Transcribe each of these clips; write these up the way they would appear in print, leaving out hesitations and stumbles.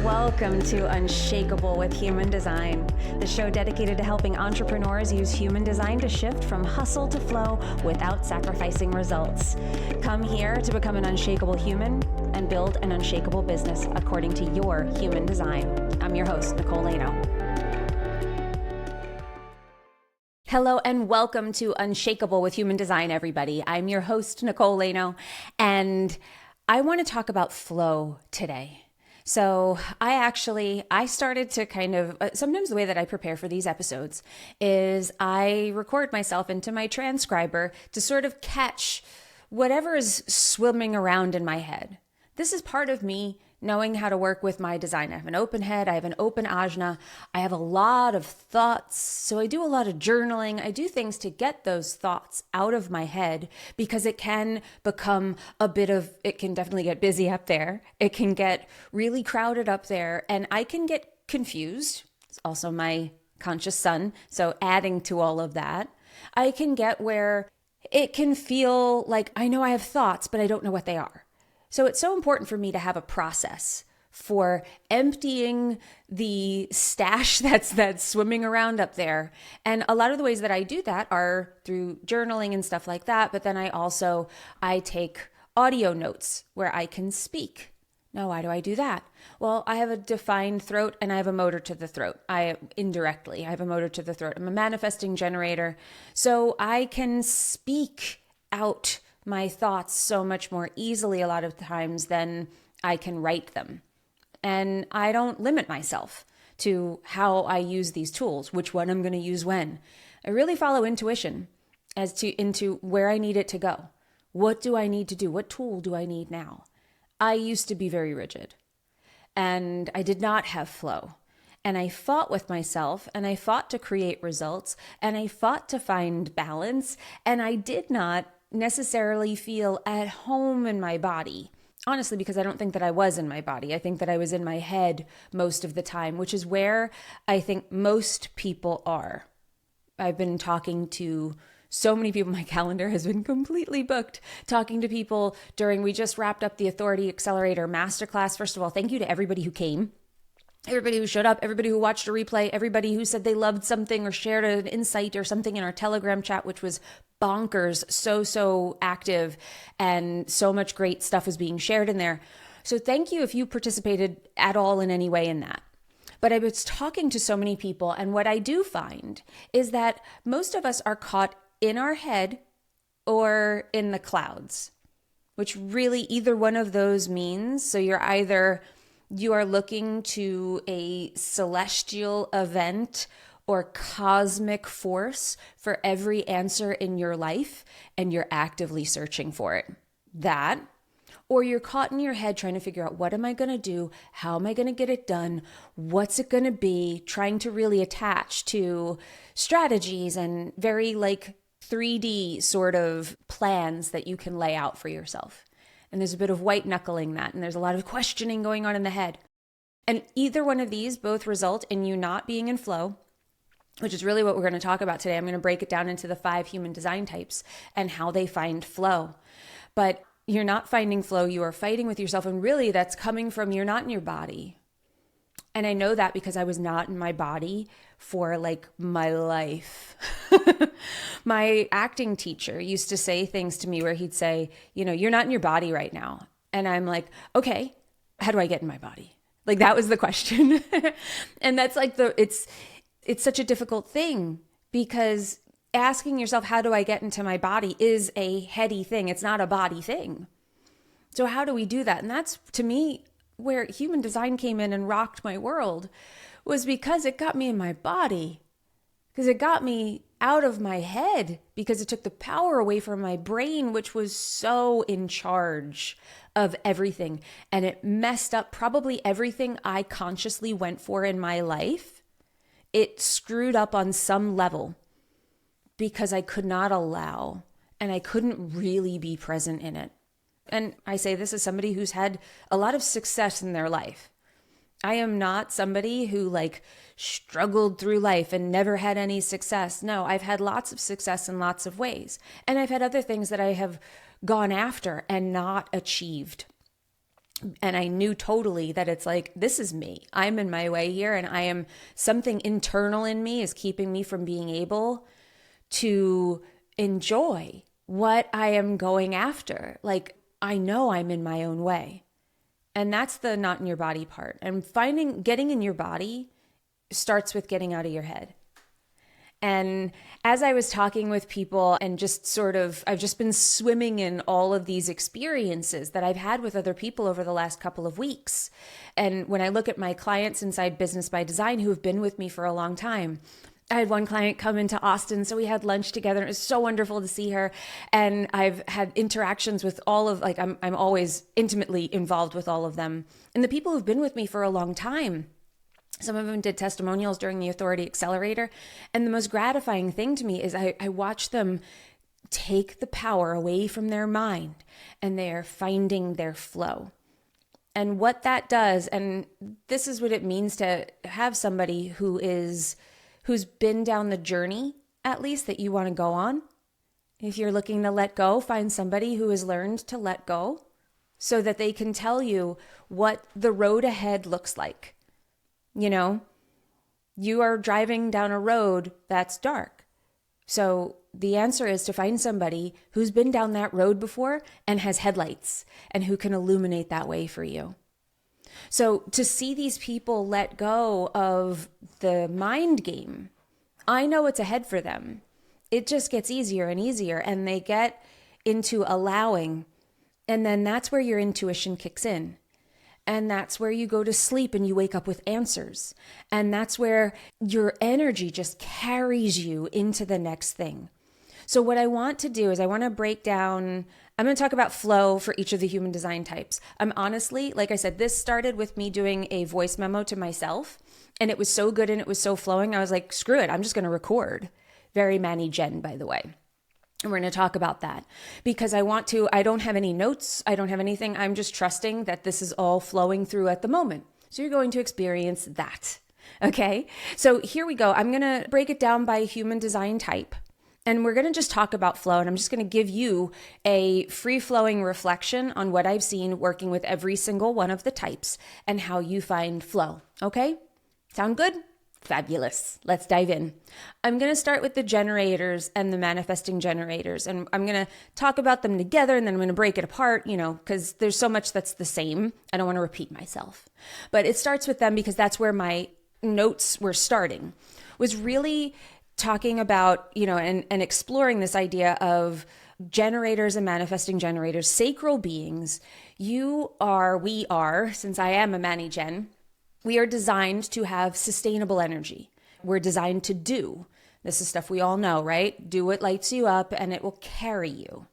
Welcome to Unshakable with Human Design, the show dedicated to helping entrepreneurs use human design to shift from hustle to flow without sacrificing results. Come here to become an unshakable human and build an unshakable business according to your human design. I'm your host, Nicole. Hello and welcome to Unshakable with Human Design, everybody. I'm your host, Nicole, and I want to talk about flow today. So I started to sometimes the way that I prepare for these episodes is I record myself into my transcriber to sort of catch whatever is swimming around in my head. This is part of me knowing how to work with my design. I have an open head, I have an open ajna, I have a lot of thoughts. So I do a lot of journaling. I do things to get those thoughts out of my head because it can become it can definitely get busy up there. It can get really crowded up there and I can get confused. It's also my conscious sun. So adding to all of that, I can get where it can feel like I know I have thoughts, but I don't know what they are. So it's so important for me to have a process for emptying the stash that's swimming around up there. And a lot of the ways that I do that are through journaling and stuff like that. But then I take audio notes where I can speak. Now, why do I do that? Well, I have a defined throat and I have a motor to the throat. I have a motor to the throat. I'm a manifesting generator. So I can speak out my thoughts so much more easily a lot of times than I can write them. And I don't limit myself to how I use these tools, which one I'm going to use when. I really follow intuition into where I need it to go. What do I need to do? What tool do I need now? I used to be very rigid and I did not have flow. And I fought with myself and I fought to create results and I fought to find balance. And I did not necessarily feel at home in my body. Honestly, because I don't think that I was in my body. I think that I was in my head most of the time, which is where I think most people are. I've been talking to so many people. My calendar has been completely booked. Talking to people we just wrapped up the Authority Accelerator Masterclass. First of all, thank you to everybody who came. Everybody who showed up, everybody who watched a replay, everybody who said they loved something or shared an insight or something in our Telegram chat, which was bonkers, so active, and so much great stuff was being shared in there. So thank you if you participated at all in any way in that. But I was talking to so many people, and what I do find is that most of us are caught in our head or in the clouds, which really either one of those means. So you are looking to a celestial event or cosmic force for every answer in your life, and you're actively searching for it. That, or you're caught in your head trying to figure out, what am I going to do? How am I going to get it done? What's it going to be? Trying to really attach to strategies and very 3D sort of plans that you can lay out for yourself. And there's a bit of white knuckling that, and there's a lot of questioning going on in the head. And either one of these both result in you not being in flow, which is really what we're going to talk about today. I'm going to break it down into the 5 human design types and how they find flow. But you're not finding flow, you are fighting with yourself. And really that's coming from you're not in your body. And I know that because I was not in my body for my life. My acting teacher used to say things to me where he'd say, you're not in your body right now. And I'm like, okay, how do I get in my body? That was the question. And that's it's such a difficult thing because asking yourself, how do I get into my body is a heady thing. It's not a body thing. So how do we do that? And that's, to me, where human design came in and rocked my world, was because it got me in my body, because it got me out of my head, because it took the power away from my brain, which was so in charge of everything. And it messed up probably everything I consciously went for in my life. It screwed up on some level because I could not allow and I couldn't really be present in it. And I say this as somebody who's had a lot of success in their life. I am not somebody who struggled through life and never had any success. No, I've had lots of success in lots of ways. And I've had other things that I have gone after and not achieved. And I knew totally that it's like, this is me. I'm in my way here, and I am something internal in me is keeping me from being able to enjoy what I am going after. Like, I know I'm in my own way. And that's the not in your body part. And getting in your body starts with getting out of your head. And as I was talking with people and I've just been swimming in all of these experiences that I've had with other people over the last couple of weeks. And when I look at my clients inside Business by Design who have been with me for a long time, I had one client come into Austin, so we had lunch together. It was so wonderful to see her. And I've had interactions with all of, like, I'm always intimately involved with all of them. And the people who've been with me for a long time, some of them did testimonials during the Authority Accelerator. And the most gratifying thing to me is I watch them take the power away from their mind, and they are finding their flow. And what that does, and this is what it means to have somebody who's been down the journey, at least, that you want to go on. If you're looking to let go, find somebody who has learned to let go so that they can tell you what the road ahead looks like. You know, you are driving down a road that's dark. So the answer is to find somebody who's been down that road before and has headlights and who can illuminate that way for you. So to see these people let go of the mind game, I know it's ahead for them. It just gets easier and easier, and they get into allowing. And then that's where your intuition kicks in. And that's where you go to sleep and you wake up with answers. And that's where your energy just carries you into the next thing. So what I want to do is I want to break down, I'm going to talk about flow for each of the human design types. I'm honestly, like I said, this started with me doing a voice memo to myself, and it was so good and it was so flowing. I was like, screw it, I'm just going to record. Very Manny Jen, by the way. And we're going to talk about that because I don't have any notes. I don't have anything. I'm just trusting that this is all flowing through at the moment. So you're going to experience that. Okay. So here we go. I'm going to break it down by human design type. And we're going to just talk about flow. And I'm just going to give you a free-flowing reflection on what I've seen working with every single one of the types and how you find flow. Okay? Sound good? Fabulous. Let's dive in. I'm going to start with the generators and the manifesting generators. And I'm going to talk about them together, and then I'm going to break it apart, because there's so much that's the same. I don't want to repeat myself. But it starts with them because that's where my notes were starting, was really talking about, and exploring this idea of generators and manifesting generators, sacral beings. We are, since I am a Manny Jen, we are designed to have sustainable energy. We're designed to do. This is stuff we all know, right? Do what lights you up and it will carry you.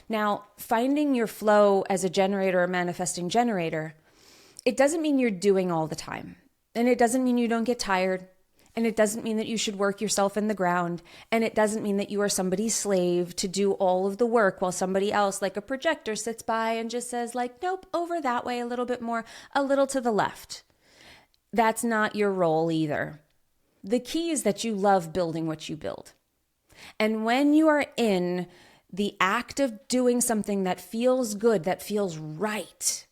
Now, finding your flow as a generator or manifesting generator, it doesn't mean you're doing all the time. And it doesn't mean you don't get tired. And it doesn't mean that you should work yourself in the ground. And it doesn't mean that you are somebody's slave to do all of the work while somebody else, like a projector, sits by and just says, like, nope, over that way, a little bit more, a little to the left. That's not your role either. The key is that you love building what you build. And when you are in the act of doing something that feels good, that feels right,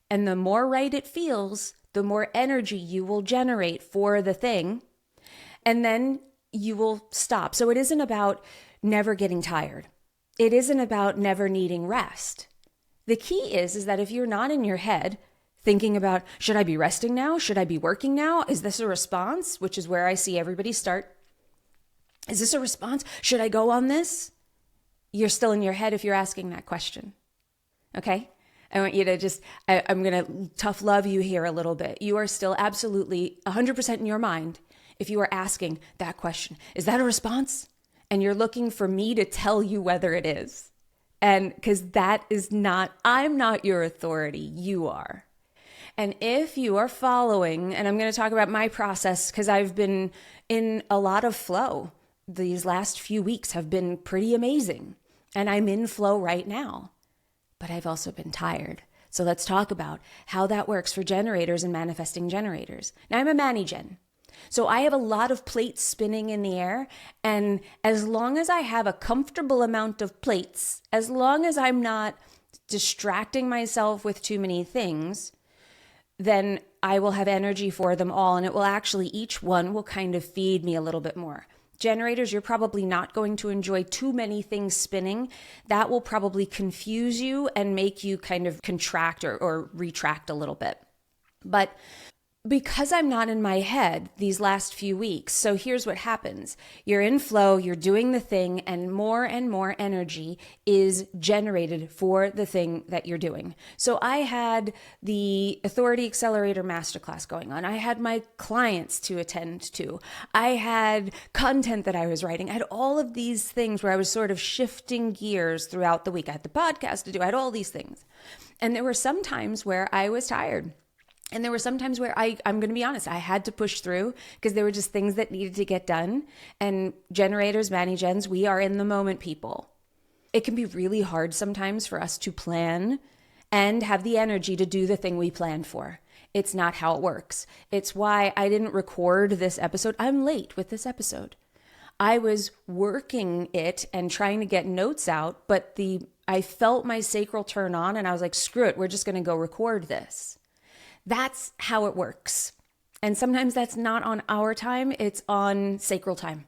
and the more right it feels, the more energy you will generate for the thing, and then you will stop. So it isn't about never getting tired. It isn't about never needing rest. The key is that if you're not in your head thinking about, should I be resting now? Should I be working now? Is this a response? Which is where I see everybody start. Is this a response? Should I go on this? You're still in your head if you're asking that question. Okay? I want you to I'm going to tough love you here a little bit. You are still absolutely 100% in your mind if you are asking that question. Is that a response? And you're looking for me to tell you whether it is. And because I'm not your authority, you are. And if you are following, and I'm going to talk about my process because I've been in a lot of flow. These last few weeks have been pretty amazing. And I'm in flow right now. But I've also been tired. So let's talk about how that works for generators and manifesting generators. Now, I'm a Manny Gen. So I have a lot of plates spinning in the air. And as long as I have a comfortable amount of plates, as long as I'm not distracting myself with too many things, then I will have energy for them all. And it will actually, each one will kind of feed me a little bit more. Generators, you're probably not going to enjoy too many things spinning. That will probably confuse you and make you kind of contract or retract a little bit. But because I'm not in my head these last few weeks, so here's what happens. You're in flow, you're doing the thing, and more energy is generated for the thing that you're doing. So I had the Authority Accelerator Masterclass going on. I had my clients to attend to. I had content that I was writing. I had all of these things where I was sort of shifting gears throughout the week. I had the podcast to do. I had all these things. And there were some times where I was tired. And there were some times where I'm going to be honest, I had to push through because there were just things that needed to get done. And generators, Mani-Gens, we are in the moment people. It can be really hard sometimes for us to plan and have the energy to do the thing we planned for. It's not how it works. It's why I didn't record this episode. I'm late with this episode. I was working it and trying to get notes out, but I felt my sacral turn on and I was like, screw it, we're just going to go record this. That's how it works. And sometimes that's not on our time, it's on sacral time.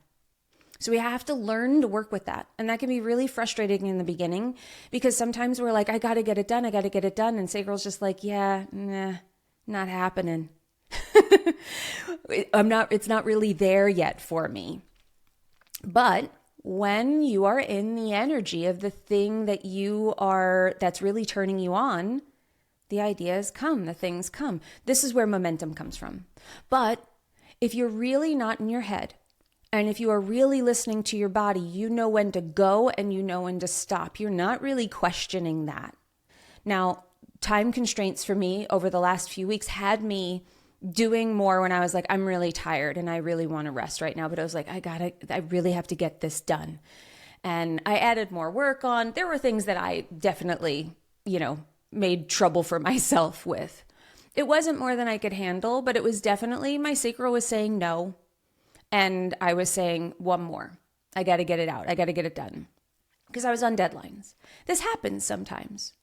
So we have to learn to work with that. And that can be really frustrating in the beginning because sometimes we're like, I got to get it done. And sacral's just like, yeah, nah, not happening. It's not really there yet for me. But when you are in the energy of the thing that's really turning you on, the ideas come, the things come. This is where momentum comes from. But if you're really not in your head, and if you are really listening to your body, you know when to go and you know when to stop. You're not really questioning that. Now, time constraints for me over the last few weeks had me doing more when I was like, I'm really tired and I really want to rest right now. But I was like, I really have to get this done. And I added more work on. There were things that I definitely, made trouble for myself with. It wasn't more than I could handle, but it was definitely, my sacral was saying no. And I was saying one more. I got to get it out. I got to get it done. Because I was on deadlines. This happens sometimes.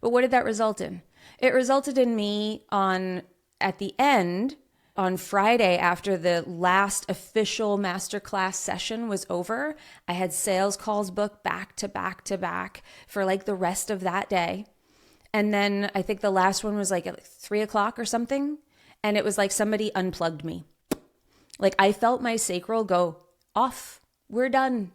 But what did that result in? It resulted in me at the end, on Friday, after the last official masterclass session was over, I had sales calls booked back to back to back for like the rest of that day. And then I think the last one was like at 3:00 or something. And it was like somebody unplugged me. Like I felt my sacral go off. We're done.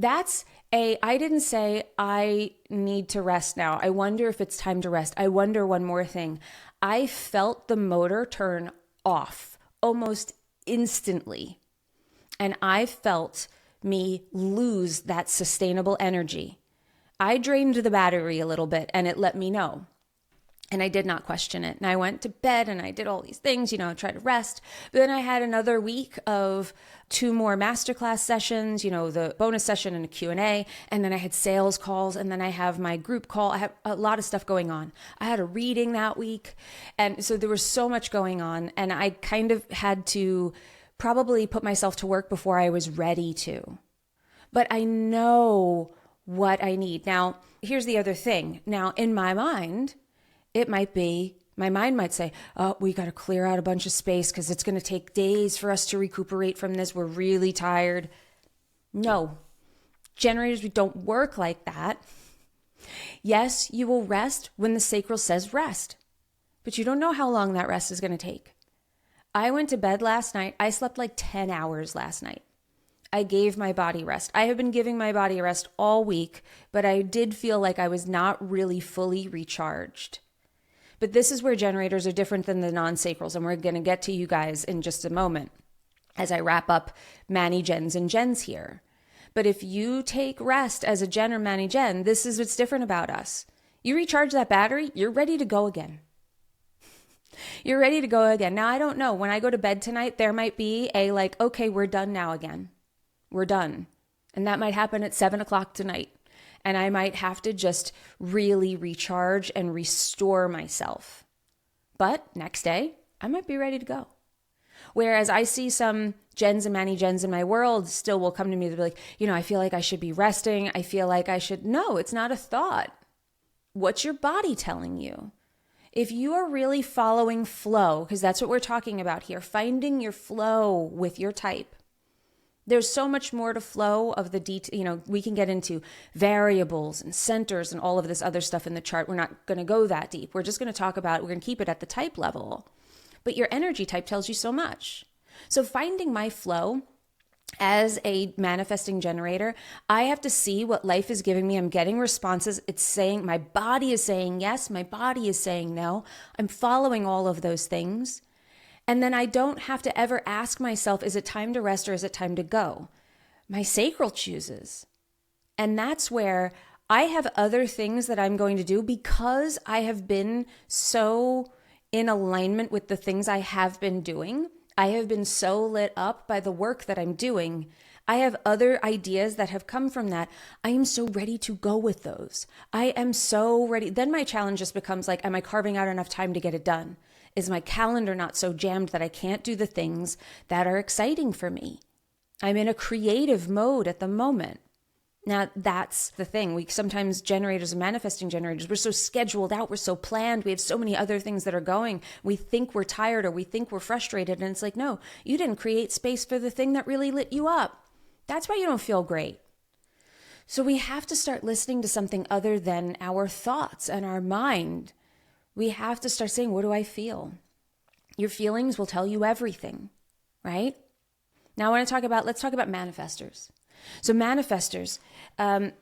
I didn't say I need to rest now. I wonder if it's time to rest. I wonder one more thing. I felt the motor turn off almost instantly. And I felt me lose that sustainable energy. I drained the battery a little bit and it let me know. And I did not question it. And I went to bed and I did all these things, try to rest. But then I had another week of 2 more masterclass sessions, the bonus session and a Q&A. And then I had sales calls and then I have my group call. I have a lot of stuff going on. I had a reading that week. And so there was so much going on. And I kind of had to probably put myself to work before I was ready to. But I know what I need. Now, here's the other thing. Now, in my mind, my mind might say, oh, we got to clear out a bunch of space because it's going to take days for us to recuperate from this. We're really tired. No, generators, we don't work like that. Yes, you will rest when the sacral says rest, but you don't know how long that rest is going to take. I went to bed last night. I slept like 10 hours last night. I gave my body rest. I have been giving my body rest all week, but I did feel like I was not really fully recharged. But this is where generators are different than the non-sacrals, and we're going to get to you guys in just a moment as I wrap up Mani-Gens and Gens here. But if you take rest as a Gen or Mani-Gen, this is what's different about us. You recharge that battery, you're ready to go again. You're ready to go again. Now, I don't know. When I go to bed tonight, there might be okay, we're done now again. We're done. And that might happen at 7:00 tonight. And I might have to just really recharge and restore myself. But next day, I might be ready to go. Whereas I see some Gens and Mani-Gens in my world still will come to me to be like, I feel like I should be resting. I feel like I should. No, it's not a thought. What's your body telling you? If you are really following flow, because that's what we're talking about here, finding your flow with your type. There's so much more to flow of the detail. We can get into variables and centers and all of this other stuff in the chart. We're not going to go that deep. We're just going to talk about, we're going to keep it at the type level. But your energy type tells you so much. So finding my flow as a manifesting generator, I have to see what life is giving me. I'm getting responses. It's saying, my body is saying yes, my body is saying no. I'm following all of those things. And then I don't have to ever ask myself, is it time to rest or is it time to go? My sacral chooses. And that's where I have other things that I'm going to do because I have been so in alignment with the things I have been doing. I have been so lit up by the work that I'm doing. I have other ideas that have come from that. I am so ready to go with those. I am so ready. Then my challenge just becomes like, am I carving out enough time to get it done? Is my calendar not so jammed that I can't do the things that are exciting for me? I'm in a creative mode at the moment. Now, that's the thing. We sometimes, generators and manifesting generators, we're so scheduled out, we're so planned, we have so many other things that are going. We think we're tired or we think we're frustrated, and it's like, no, you didn't create space for the thing that really lit you up. That's why you don't feel great. So we have to start listening to something other than our thoughts and our mind. We have to start saying, what do I feel? Your feelings will tell you everything, right? Now let's talk about manifestors. So manifestors,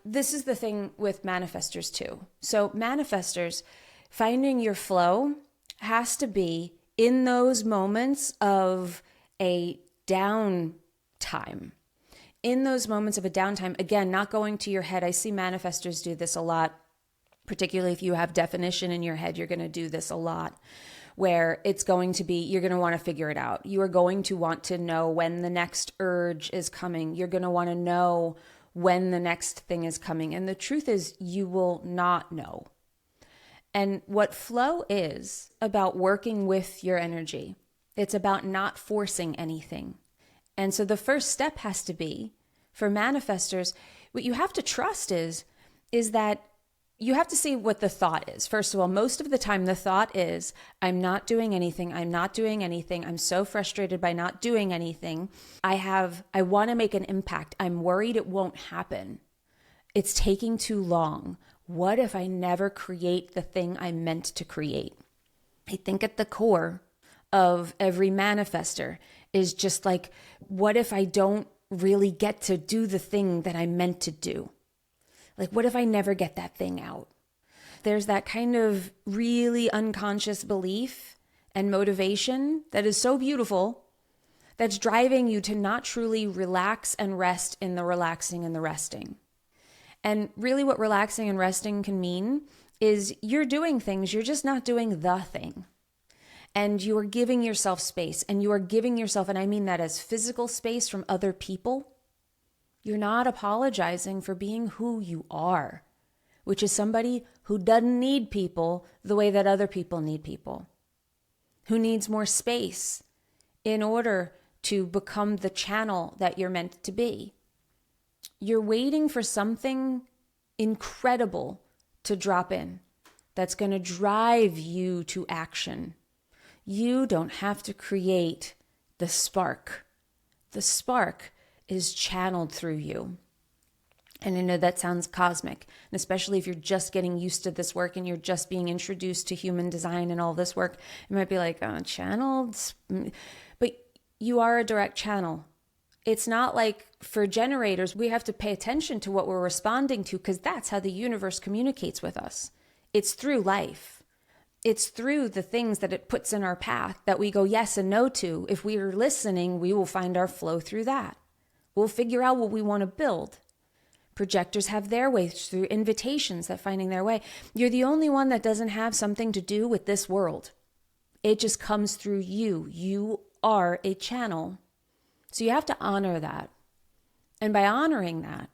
this is the thing with manifestors too. So manifestors, finding your flow has to be in those moments of a downtime. In those moments of a downtime, again, not going to your head. I see manifestors do this a lot. Particularly if you have definition in your head, you're going to do this a lot, where it's going to be, you're going to want to figure it out. You are going to want to know when the next urge is coming. You're going to want to know when the next thing is coming. And the truth is, you will not know. And what flow is about working with your energy, it's about not forcing anything. And so the first step has to be, for manifestors, what you have to trust is that you have to see what the thought is. First of all, most of the time the thought is, I'm not doing anything. I'm not doing anything. I'm so frustrated by not doing anything. I want to make an impact. I'm worried it won't happen. It's taking too long. What if I never create the thing I meant to create? I think at the core of every manifestor is just like, what if I don't really get to do the thing that I meant to do? Like, what if I never get that thing out? There's that kind of really unconscious belief and motivation that is so beautiful that's driving you to not truly relax and rest in the relaxing and the resting. And really what relaxing and resting can mean is you're doing things, you're just not doing the thing. And you are giving yourself space, and you are giving yourself, and I mean that as physical space from other people. You're not apologizing for being who you are, which is somebody who doesn't need people the way that other people need people, who needs more space in order to become the channel that you're meant to be. You're waiting for something incredible to drop in that's going to drive you to action. You don't have to create the spark. The spark is channeled through you. And I know that sounds cosmic, and especially if you're just getting used to this work and you're just being introduced to human design and all this work, it might be like, oh, channeled? But you are a direct channel. It's not like for generators, we have to pay attention to what we're responding to because that's how the universe communicates with us. It's through life. It's through the things that it puts in our path that we go yes and no to. If we are listening, we will find our flow through that. We'll figure out what we want to build. Projectors have their ways through invitations that finding their way. You're the only one that doesn't have something to do with this world. It just comes through you. You are a channel. So you have to honor that. And by honoring that,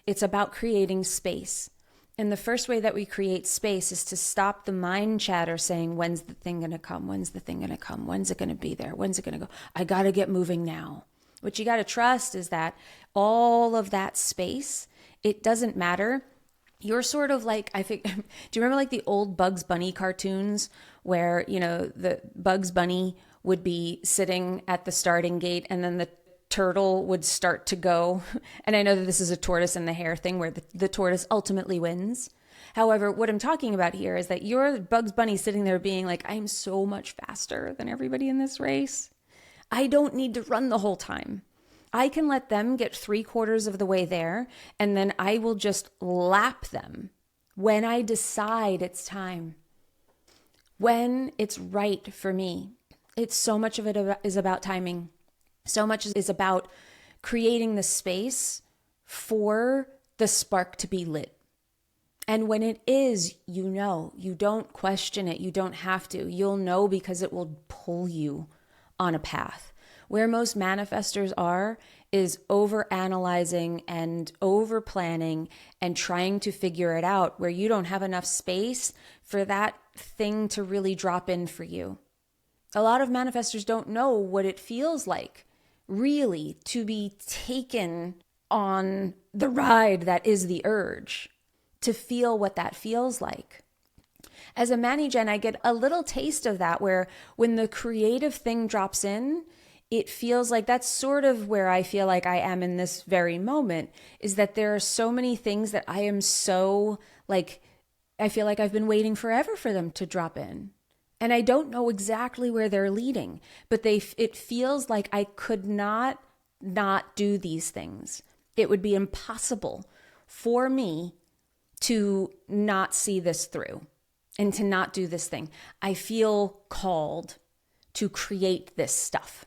it's about creating space. And the first way that we create space is to stop the mind chatter saying, when's the thing going to come? When's the thing going to come? When's it going to be there? When's it going to go? I got to get moving now. What you got to trust is that all of that space, it doesn't matter You're sort of like, I think, do you remember like the old Bugs Bunny cartoons where, the Bugs Bunny would be sitting at the starting gate and then the turtle would start to go. And I know that this is a tortoise and the hare thing where the tortoise ultimately wins. However, what I'm talking about here is that you're Bugs Bunny sitting there being like, I'm so much faster than everybody in this race. I don't need to run the whole time. I can let them get 3/4 of the way there, and then I will just lap them when I decide it's time, when it's right for me. It's so much of it is about timing. So much is about creating the space for the spark to be lit. And when it is, you don't question it. You don't have to. You'll know because it will pull you on a path. Where most manifestors are is overanalyzing and over planning and trying to figure it out, where you don't have enough space for that thing to really drop in for you. A lot of manifestors don't know what it feels like really to be taken on the ride that is the urge, to feel what that feels like. As a Mani-Gen, I get a little taste of that, where when the creative thing drops in, it feels like that's sort of where I feel like I am in this very moment, is that there are so many things that I am so like, I feel like I've been waiting forever for them to drop in. And I don't know exactly where they're leading, but it feels like I could not do these things. It would be impossible for me to not see this through and to not do this thing. I feel called to create this stuff.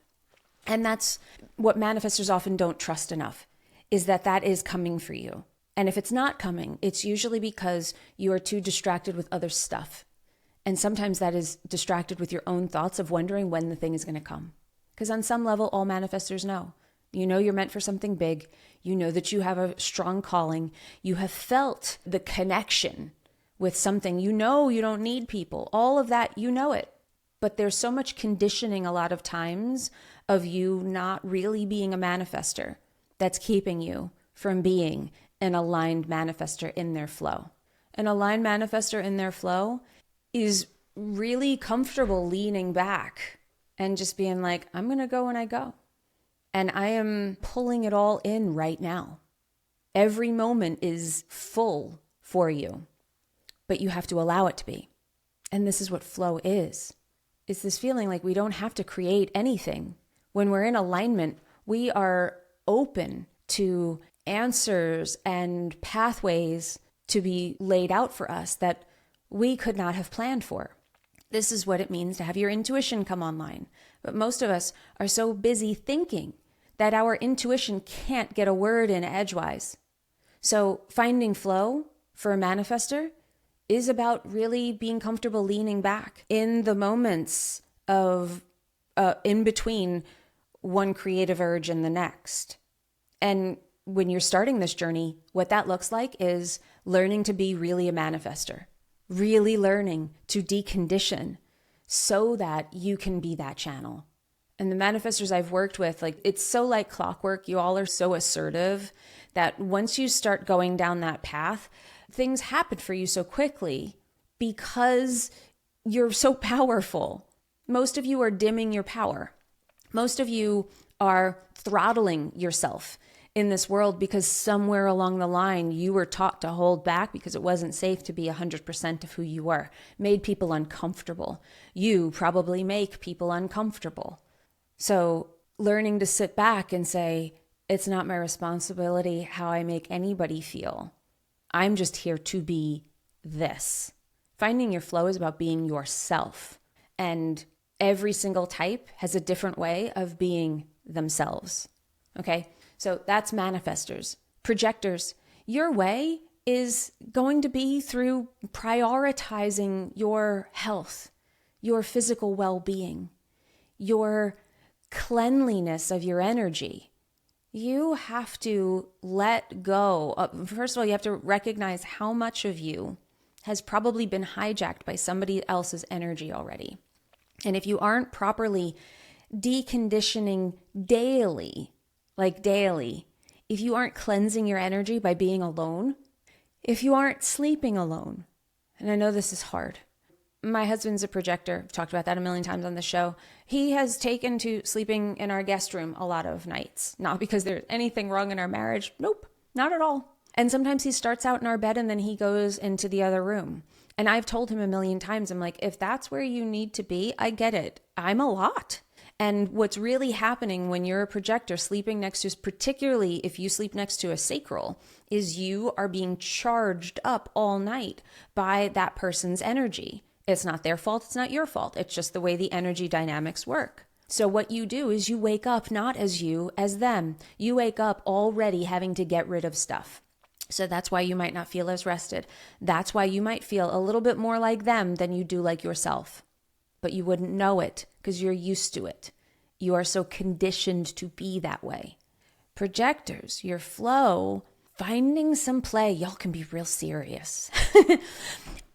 And that's what manifestors often don't trust enough, is that is coming for you. And if it's not coming, it's usually because you are too distracted with other stuff. And sometimes that is distracted with your own thoughts of wondering when the thing is going to come. Because on some level, all manifestors know. You know you're meant for something big. You know that you have a strong calling. You have felt the connection with something. You know you don't need people. All of that, you know it. But there's so much conditioning a lot of times of you not really being a manifestor that's keeping you from being an aligned manifestor in their flow. An aligned manifestor in their flow is really comfortable leaning back and just being like, I'm going to go when I go. And I am pulling it all in right now. Every moment is full for you, but you have to allow it to be. And this is what flow is. It's this feeling like we don't have to create anything. When we're in alignment, we are open to answers and pathways to be laid out for us that we could not have planned for. This is what it means to have your intuition come online. But most of us are so busy thinking that our intuition can't get a word in edgewise. So finding flow for a manifestor is about really being comfortable leaning back in the moments of in between one creative urge and the next. And when you're starting this journey, what that looks like is learning to be really a manifestor, really learning to decondition so that you can be that channel. And the manifestors I've worked with, like, it's so like clockwork. You all are so assertive that once you start going down that path, things happen for you so quickly because you're so powerful. Most of you are dimming your power. Most of you are throttling yourself in this world because somewhere along the line you were taught to hold back because it wasn't safe to be 100% of who you were. Made people uncomfortable. You probably make people uncomfortable. So learning to sit back and say, it's not my responsibility how I make anybody feel. I'm just here to be this. Finding your flow is about being yourself. And every single type has a different way of being themselves. Okay? So that's manifestors. Projectors, your way is going to be through prioritizing your health, your physical well-being, your cleanliness of your energy. You have to let go. First of all, you have to recognize how much of you has probably been hijacked by somebody else's energy already. And if you aren't properly deconditioning daily, if you aren't cleansing your energy by being alone, If you aren't sleeping alone, and I know this is hard. My husband's a projector. I've talked about that a million times on the show. He has taken to sleeping in our guest room a lot of nights. Not because there's anything wrong in our marriage. Nope, not at all. And sometimes he starts out in our bed and then he goes into the other room. And I've told him a million times, I'm like, if that's where you need to be, I get it. I'm a lot. And what's really happening when you're a projector sleeping next to, particularly if you sleep next to a sacral, is you are being charged up all night by that person's energy. It's not their fault. It's not your fault. It's just the way the energy dynamics work. So what you do is you wake up not as you, as them. You wake up already having to get rid of stuff. So that's why you might not feel as rested. That's why you might feel a little bit more like them than you do like yourself. But you wouldn't know it because you're used to it. You are so conditioned to be that way. Projectors, your flow, finding some play, y'all can be real serious.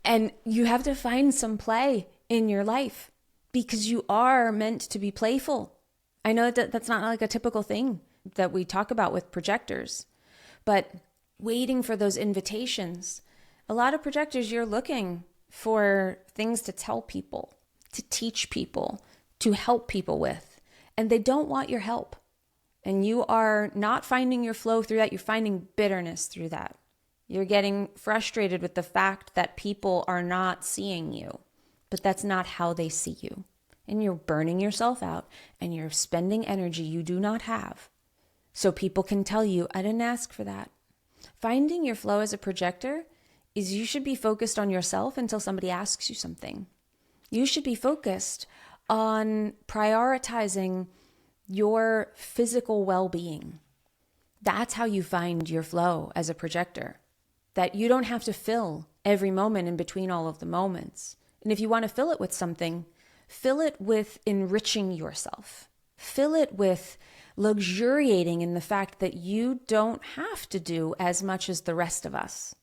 And you have to find some play in your life because you are meant to be playful. I know that that's not like a typical thing that we talk about with projectors, but waiting for those invitations. A lot of projectors, you're looking for things to tell people, to teach people, to help people with, and they don't want your help. And you are not finding your flow through that. You're finding bitterness through that. You're getting frustrated with the fact that people are not seeing you, but that's not how they see you. And you're burning yourself out and you're spending energy you do not have. So people can tell you, I didn't ask for that. Finding your flow as a projector is you should be focused on yourself until somebody asks you something. You should be focused on prioritizing your physical well-being. That's how you find your flow as a projector. That you don't have to fill every moment in between all of the moments. And if you want to fill it with something, fill it with enriching yourself. Fill it with luxuriating in the fact that you don't have to do as much as the rest of us.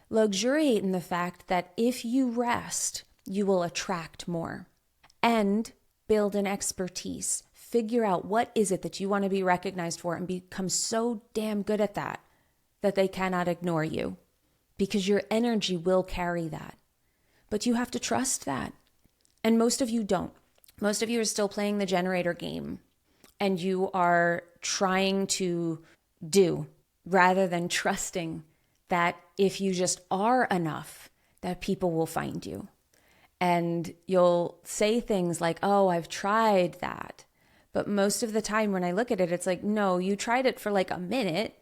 Luxuriate in the fact that if you rest, you will attract more. And build an expertise. Figure out what is it that you want to be recognized for and become so damn good at that they cannot ignore you. Because your energy will carry that. But you have to trust that. And most of you don't. Most of you are still playing the generator game. And you are trying to do rather than trusting that if you just are enough, that people will find you. And you'll say things like, oh, I've tried that. But most of the time when I look at it, it's like, no, you tried it for like a minute,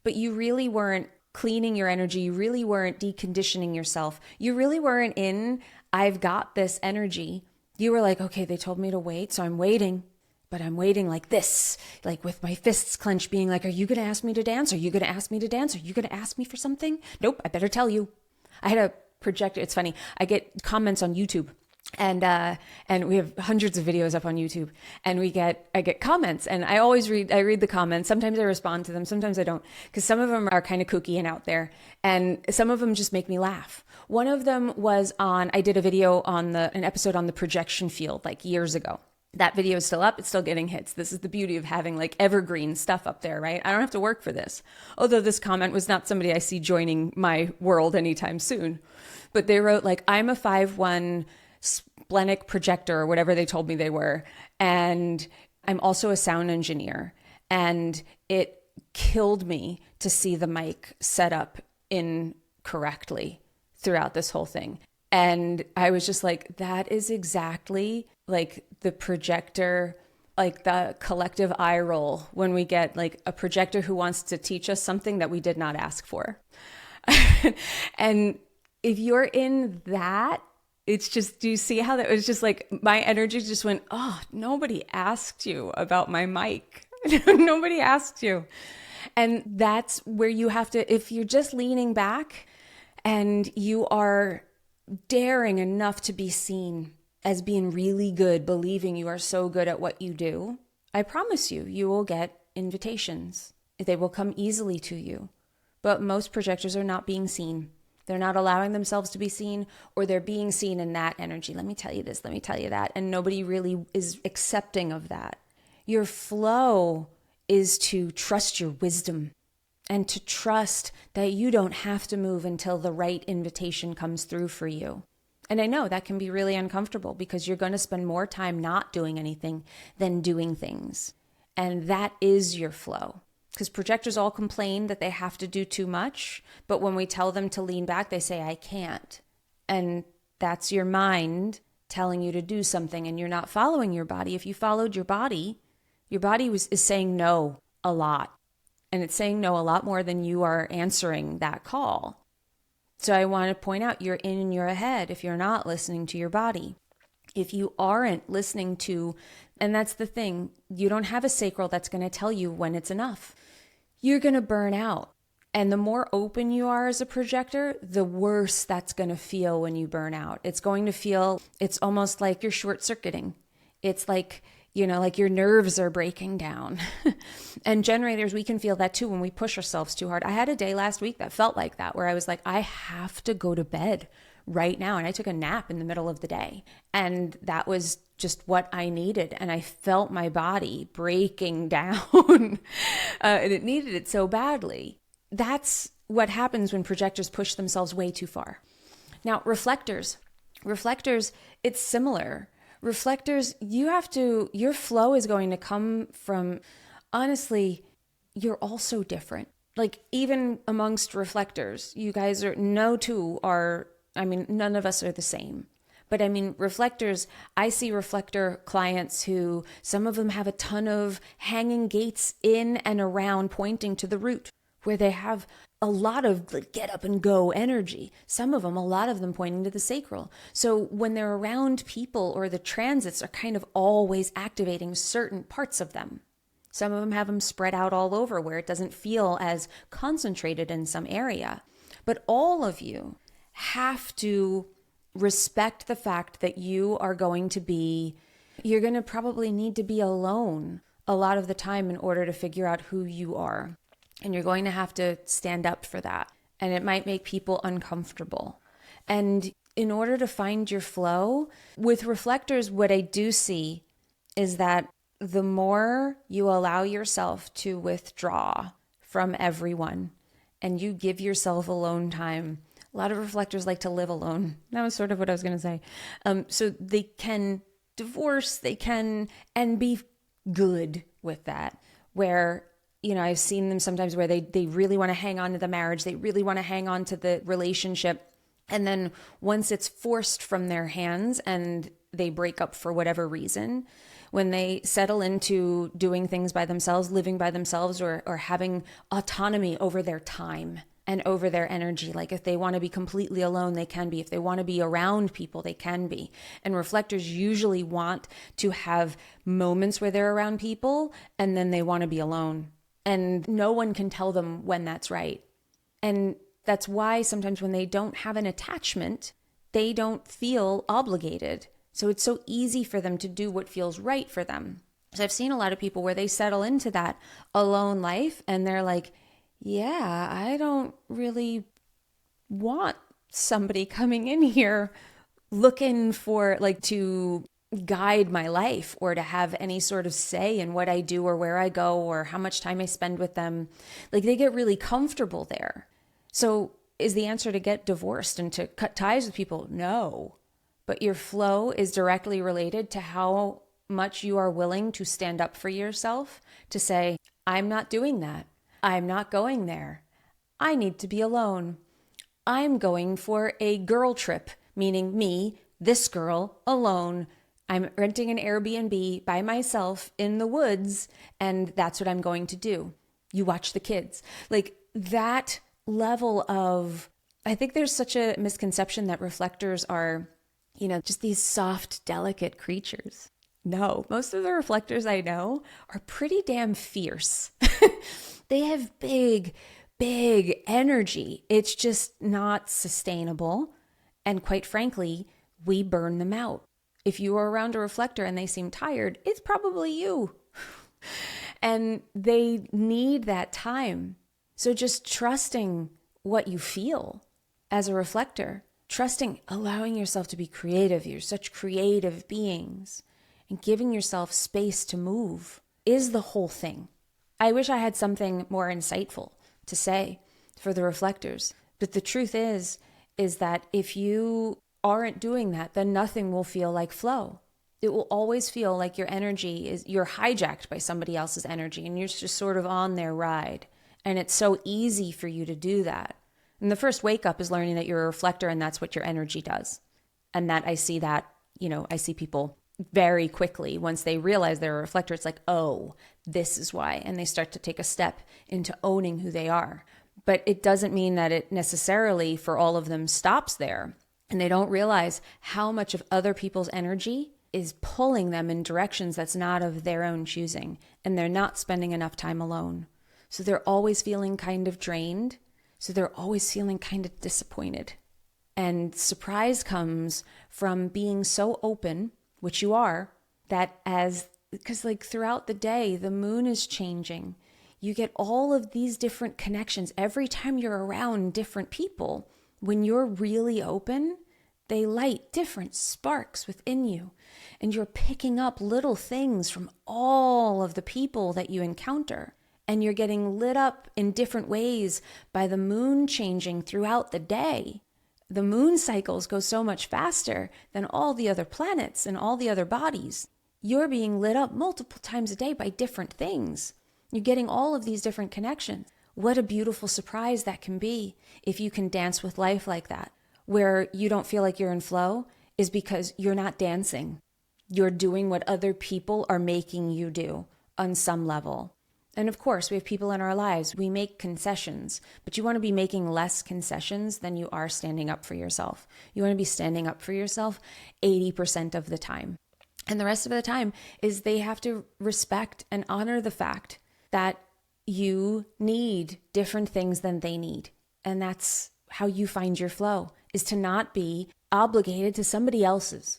but you really weren't cleaning your energy. You really weren't deconditioning yourself. You really weren't in, I've got this energy. You were like, okay, they told me to wait, so I'm waiting. But I'm waiting like this, like with my fists clenched, being like, are you going to ask me to dance? Are you going to ask me to dance? Are you going to ask me for something? Nope, I better tell you. I had a projector. It's funny. I get comments on YouTube. And we have hundreds of videos up on YouTube, and I get comments, and I read the comments. Sometimes I respond to them. Sometimes I don't, because some of them are kind of kooky and out there, and some of them just make me laugh. One of them was I did a video on an episode on the projection field like years ago. That video is still up. It's still getting hits. This is the beauty of having like evergreen stuff up there, right? I don't have to work for this. Although this comment was not somebody I see joining my world anytime soon, but they wrote like, I'm a 5'1" splenic projector or whatever they told me they were. And I'm also a sound engineer. And it killed me to see the mic set up incorrectly throughout this whole thing. And I was just like, that is exactly like the projector, like the collective eye roll when we get like a projector who wants to teach us something that we did not ask for. And if you're in that, it's just, do you see how that was just like, my energy just went, oh, nobody asked you about my mic. Nobody asked you. And that's where you have to, if you're just leaning back and you are daring enough to be seen as being really good, believing you are so good at what you do, I promise you, you will get invitations. They will come easily to you. But most projectors are not being seen. They're not allowing themselves to be seen, or they're being seen in that energy. Let me tell you this, let me tell you that. And nobody really is accepting of that. Your flow is to trust your wisdom and to trust that you don't have to move until the right invitation comes through for you. And I know that can be really uncomfortable because you're going to spend more time not doing anything than doing things. And that is your flow. Because projectors all complain that they have to do too much, but when we tell them to lean back, they say, I can't. And that's your mind telling you to do something, and you're not following your body. If you followed your body is saying no a lot. And it's saying no a lot more than you are answering that call. So I want to point out, you're in and you're ahead if you're not listening to your body. If you aren't listening to, and that's the thing, you don't have a sacral that's going to tell you when it's enough. You're going to burn out. And the more open you are as a projector, the worse that's going to feel when you burn out. It's going to feel, it's almost like you're short-circuiting. It's like, like your nerves are breaking down. And generators, we can feel that too when we push ourselves too hard. I had a day last week that felt like that, where I was like, I have to go to bed right now. And I took a nap in the middle of the day. And that was just what I needed. And I felt my body breaking down. And it needed it so badly. That's what happens when projectors push themselves way too far. Now, reflectors, it's similar. Reflectors, your flow is going to come from, honestly, you're all so different. Like, even amongst reflectors, you guys none of us are the same. But reflectors, I see reflector clients who, some of them have a ton of hanging gates in and around pointing to the root, where they have a lot of get up and go energy. Some of them, a lot of them pointing to the sacral. So when they're around people, or the transits are kind of always activating certain parts of them. Some of them have them spread out all over where it doesn't feel as concentrated in some area. But all of you have to respect the fact that you're going to probably need to be alone a lot of the time in order to figure out who you are. And you're going to have to stand up for that. And it might make people uncomfortable. And in order to find your flow, with reflectors, what I do see is that the more you allow yourself to withdraw from everyone and you give yourself alone time, a lot of reflectors like to live alone. That was sort of what I was going to say. So they can divorce, and be good with that. Where, I've seen them sometimes where they really want to hang on to the marriage. They really want to hang on to the relationship. And then once it's forced from their hands and they break up for whatever reason, when they settle into doing things by themselves, living by themselves, or having autonomy over their time and over their energy. Like, if they want to be completely alone, they can be. If they want to be around people, they can be. And reflectors usually want to have moments where they're around people, and then they want to be alone. And no one can tell them when that's right. And that's why sometimes when they don't have an attachment, they don't feel obligated. So it's so easy for them to do what feels right for them. So I've seen a lot of people where they settle into that alone life and they're like, yeah, I don't really want somebody coming in here looking for to guide my life or to have any sort of say in what I do or where I go or how much time I spend with them. They get really comfortable there. So is the answer to get divorced and to cut ties with people? No. But your flow is directly related to how much you are willing to stand up for yourself, to say, I'm not doing that. I'm not going there. I need to be alone. I'm going for a girl trip, meaning me, this girl, alone. I'm renting an Airbnb by myself in the woods, and that's what I'm going to do. You watch the kids. That level of, I think there's such a misconception that reflectors are, just these soft, delicate creatures. No, most of the reflectors I know are pretty damn fierce. They have big energy. It's just not sustainable. And quite frankly, we burn them out. If you are around a reflector and they seem tired, it's probably you. And they need that time. So just trusting what you feel as a reflector, allowing yourself to be creative. You're such creative beings. And giving yourself space to move is the whole thing. I wish I had something more insightful to say for the reflectors. But the truth is that if you aren't doing that, then nothing will feel like flow. It will always feel like your energy you're hijacked by somebody else's energy and you're just sort of on their ride. And it's so easy for you to do that. And the first wake up is learning that you're a reflector and that's what your energy does. And I see people very quickly, once they realize they're a reflector, it's like, oh, this is why. And they start to take a step into owning who they are. But it doesn't mean that it necessarily for all of them stops there. And they don't realize how much of other people's energy is pulling them in directions that's not of their own choosing. And they're not spending enough time alone. So they're always feeling kind of drained. So they're always feeling kind of disappointed. And surprise comes from being so open, which you are, because throughout the day, the moon is changing. You get all of these different connections every time you're around different people. When you're really open, they light different sparks within you. And you're picking up little things from all of the people that you encounter. And you're getting lit up in different ways by the moon changing throughout the day. The moon cycles go so much faster than all the other planets and all the other bodies. You're being lit up multiple times a day by different things. You're getting all of these different connections. What a beautiful surprise that can be if you can dance with life like that. Where you don't feel like you're in flow is because you're not dancing. You're doing what other people are making you do on some level. And of course, we have people in our lives. We make concessions, but you want to be making less concessions than you are standing up for yourself. You want to be standing up for yourself 80% of the time. And the rest of the time is they have to respect and honor the fact that you need different things than they need. And that's how you find your flow, is to not be obligated to somebody else's.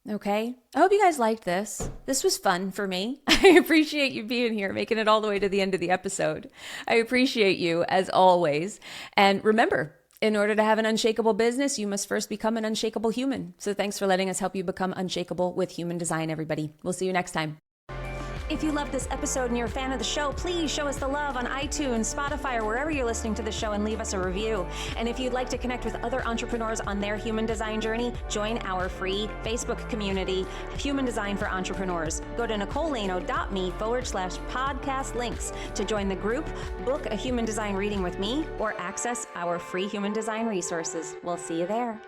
Okay? I hope you guys liked this. This was fun for me. I appreciate you being here, making it all the way to the end of the episode. I appreciate you as always. And remember, in order to have an unshakable business, you must first become an unshakable human. So thanks for letting us help you become unshakable with human design, everybody. We'll see you next time. If you loved this episode and you're a fan of the show, please show us the love on iTunes, Spotify, or wherever you're listening to the show and leave us a review. And if you'd like to connect with other entrepreneurs on their human design journey, join our free Facebook community, Human Design for Entrepreneurs. Go to nicolelano.me/podcast links to join the group, book a human design reading with me, or access our free human design resources. We'll see you there.